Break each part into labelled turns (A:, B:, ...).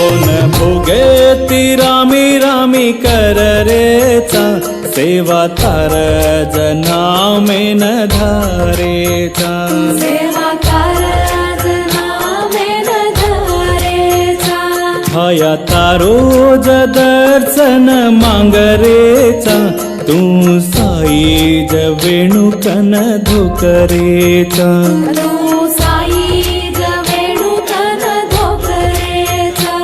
A: कोण भोगे ती रामी रामी कर रेचा सेवा तार जनामे न धारेचा
B: सेवा कारज नामे न धारेचा
A: भया तारो ज दर्शन मांगरेचा तू साई ज वेणुकन धुकरेचा
B: तू साई ज वेणुकन धोकरेचा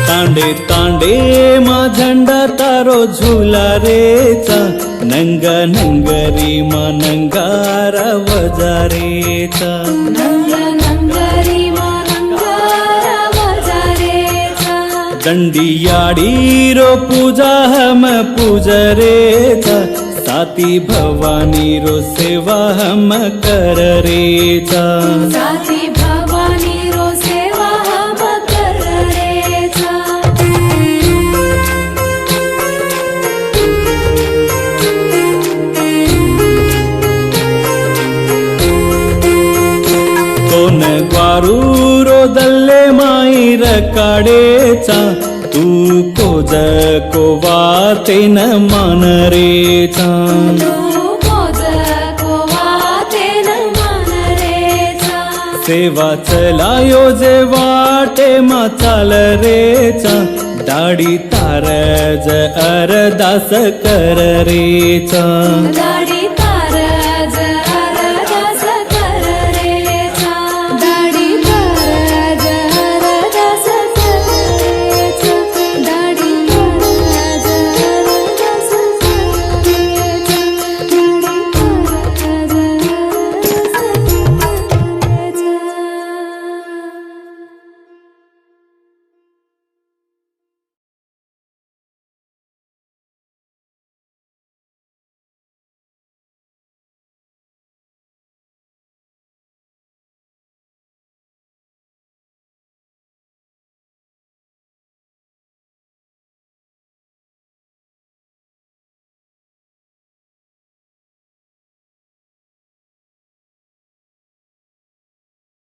A: तांडे तांडे मा झंडा तारो झुला रेचा नंग नंगरी मा नंगारा वजारेचा
B: नंग नंगरी मा नंगारा वजारेचा
A: दंडियाड़ी रो पूजा हम पूजरेचा साती भवानी रो सेवा हम कररेचा
B: साथी भवानी रो सेवा हम कररेचा
A: कोण ग्वारू रो दल्ले माई रकाडेचा तू कोज कोवाते न मानरेचा
B: तू मोज कोवाते न मानरेचा
A: सेवा चलायो जे वाटे मा चाल रेचा दाढी तारज अरदास कर रेचा
B: दाढी